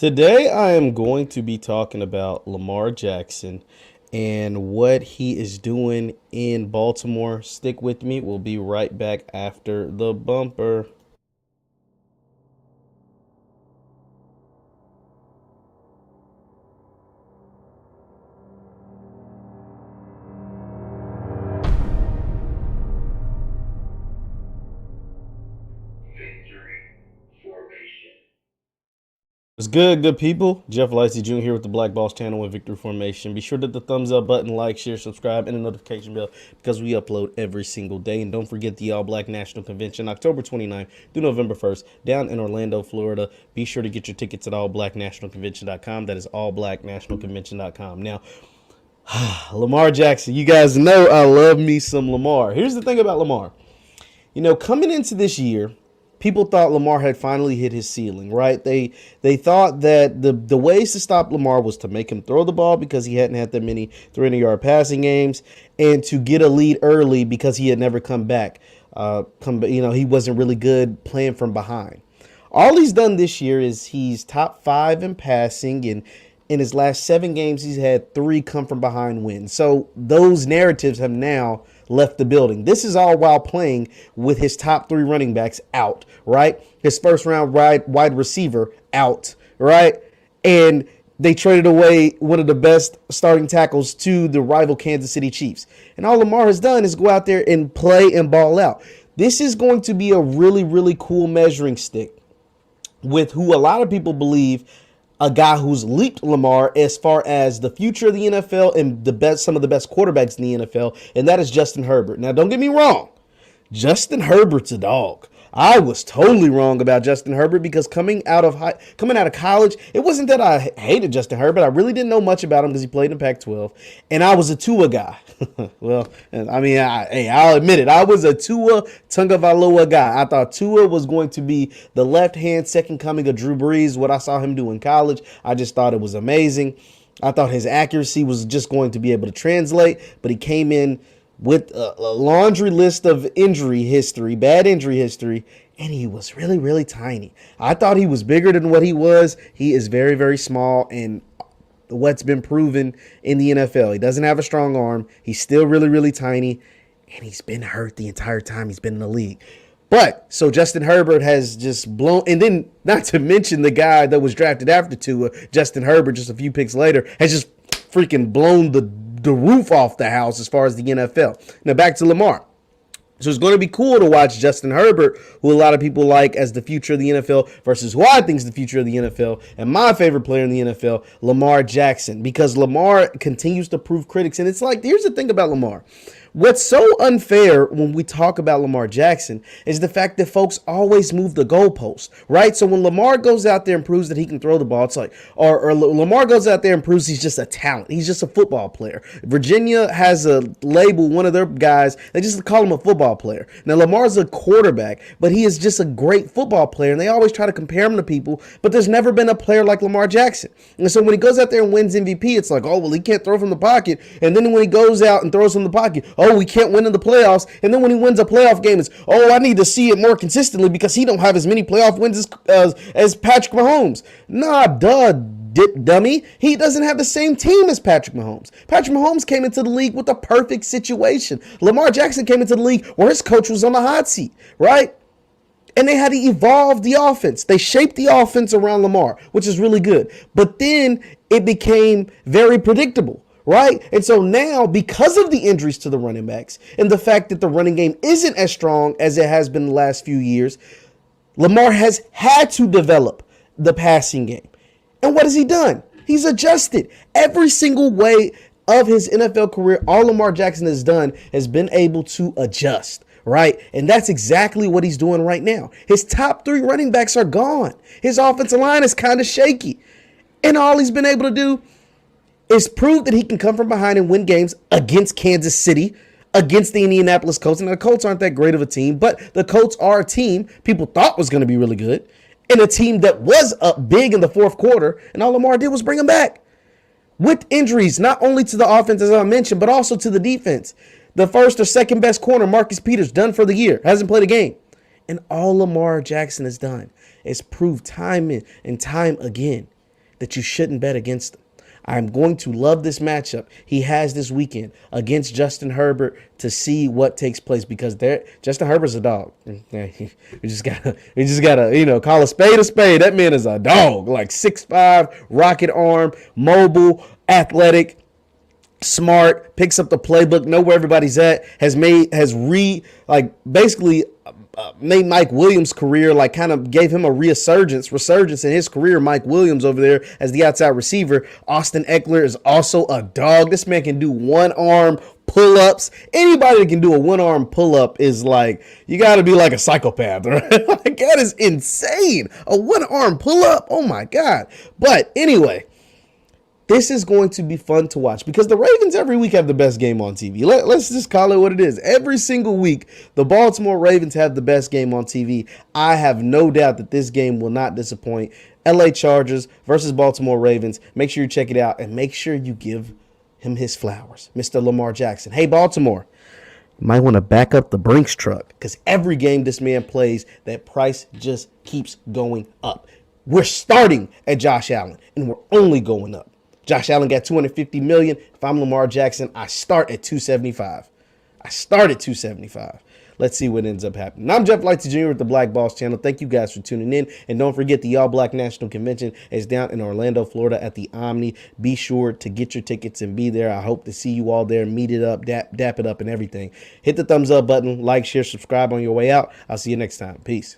Today, I am going to be talking about Lamar Jackson and what he is doing in Baltimore. Stick with me. We'll be right back after the bumper. What's good people? Jeff Lightsy Jr. here with the Black Boss channel and Victory Formation. Be sure to hit the thumbs up button, like, share, subscribe, and the notification bell because we upload every single day. And don't forget the All Black National Convention, October 29th through November 1st, down in Orlando, Florida. Be sure to get your tickets at allblacknationalconvention.com. That is allblacknationalconvention.com. Now, Lamar Jackson, you guys know I love me some Lamar. Here's the thing about Lamar. Coming into this year, people thought Lamar had finally hit his ceiling, right? They thought that the ways to stop Lamar was to make him throw the ball because he hadn't had that many 300-yard passing games, and to get a lead early because he had never come back. He wasn't really good playing from behind. All he's done this year is he's top 5 in passing, and in his last 7 games, he's had 3 come from behind wins. So those narratives have now left the building. This is all while playing with his top 3 running backs out, right? His first round wide receiver out, right? And they traded away one of the best starting tackles to the rival Kansas City Chiefs. And all Lamar has done is go out there and play and ball out. This is going to be a really, really cool measuring stick with who a lot of people believe a guy who's leaped Lamar as far as the future of the NFL and some of the best quarterbacks in the NFL, and that is Justin Herbert. Now, don't get me wrong. Justin Herbert's a dog. I was totally wrong about Justin Herbert because coming out of college, it wasn't that I hated Justin Herbert. I really didn't know much about him because he played in Pac-12, and I was a Tua guy. Well, I mean, I'll admit it. I was a Tua Tagovailoa guy. I thought Tua was going to be the left-hand second coming of Drew Brees. What I saw him do in college, I just thought it was amazing. I thought his accuracy was just going to be able to translate, but he came in with a laundry list of bad injury history, and he was really, really tiny. I thought he was bigger than what he was. He is very, very small, and what's been proven in the NFL. He doesn't have a strong arm. He's still really, really tiny, and he's been hurt the entire time he's been in the league. But so Justin Herbert has just blown, and then not to mention the guy that was drafted after Tua, Justin Herbert, just a few picks later, has just freaking blown the roof off the house as far as the NFL. Now back to Lamar. So it's going to be cool to watch Justin Herbert, who a lot of people like as the future of the NFL, versus who I think is the future of the NFL, and my favorite player in the NFL, Lamar Jackson, because Lamar continues to prove critics. And it's like, here's the thing about Lamar. What's so unfair when we talk about Lamar Jackson is the fact that folks always move the goalpost, right? So when Lamar goes out there and proves that he can throw the ball, it's like, or Lamar goes out there and proves he's just a talent. He's just a football player. Virginia has a label, one of their guys, they just call him a football player. Now, Lamar's a quarterback, but he is just a great football player, and they always try to compare him to people, but there's never been a player like Lamar Jackson. And so when he goes out there and wins MVP, it's like, oh, well, he can't throw from the pocket. And then when he goes out and throws from the pocket, oh, we can't win in the playoffs. And then when he wins a playoff game, it's, oh, I need to see it more consistently because he don't have as many playoff wins as Patrick Mahomes. Nah, duh, dummy. He doesn't have the same team as Patrick Mahomes. Patrick Mahomes came into the league with a perfect situation. Lamar Jackson came into the league where his coach was on the hot seat, right? And they had to evolve the offense. They shaped the offense around Lamar, which is really good. But then it became very predictable. Right? And so now, because of the injuries to the running backs and the fact that the running game isn't as strong as it has been the last few years, Lamar has had to develop the passing game. And what has he done? He's adjusted. Every single way of his NFL career, all Lamar Jackson has done has been able to adjust. Right? And that's exactly what he's doing right now. His top 3 running backs are gone. His offensive line is kind of shaky. And all he's been able to do is prove that he can come from behind and win games against Kansas City, against the Indianapolis Colts. And the Colts aren't that great of a team, but the Colts are a team people thought was going to be really good, and a team that was up big in the fourth quarter, and all Lamar did was bring them back. With injuries, not only to the offense, as I mentioned, but also to the defense. The first or second best corner, Marcus Peters, done for the year, hasn't played a game. And all Lamar Jackson has done is prove time and time again that you shouldn't bet against him. I'm going to love this matchup he has this weekend against Justin Herbert to see what takes place, because Justin Herbert's a dog. We just gotta call a spade a spade. That man is a dog. Like 6'5", rocket arm, mobile, athletic, smart, picks up the playbook, know where everybody's at, basically made Mike Williams' career, like kind of gave him a resurgence in his career. Mike Williams over there as the outside receiver. Austin Eckler is also a dog. This man can do one-arm pull-ups. Anybody that can do a one-arm pull-up is like, you got to be like a psychopath, right? Like, that is insane. A one-arm pull-up. Oh, my God. But anyway, this is going to be fun to watch because the Ravens every week have the best game on TV. Let's just call it what it is. Every single week, the Baltimore Ravens have the best game on TV. I have no doubt that this game will not disappoint. LA Chargers versus Baltimore Ravens. Make sure you check it out and make sure you give him his flowers. Mr. Lamar Jackson. Hey, Baltimore, you might want to back up the Brinks truck because every game this man plays, that price just keeps going up. We're starting at Josh Allen, and we're only going up. Josh Allen got $250 million. If I'm Lamar Jackson, I start at $275. Let's see what ends up happening. I'm Jeff Lightsy Jr. with the Black Boss Channel. Thank you guys for tuning in. And don't forget, the All Black National Convention is down in Orlando, Florida at the Omni. Be sure to get your tickets and be there. I hope to see you all there. Meet it up, dap it up and everything. Hit the thumbs up button, like, share, subscribe on your way out. I'll see you next time. Peace.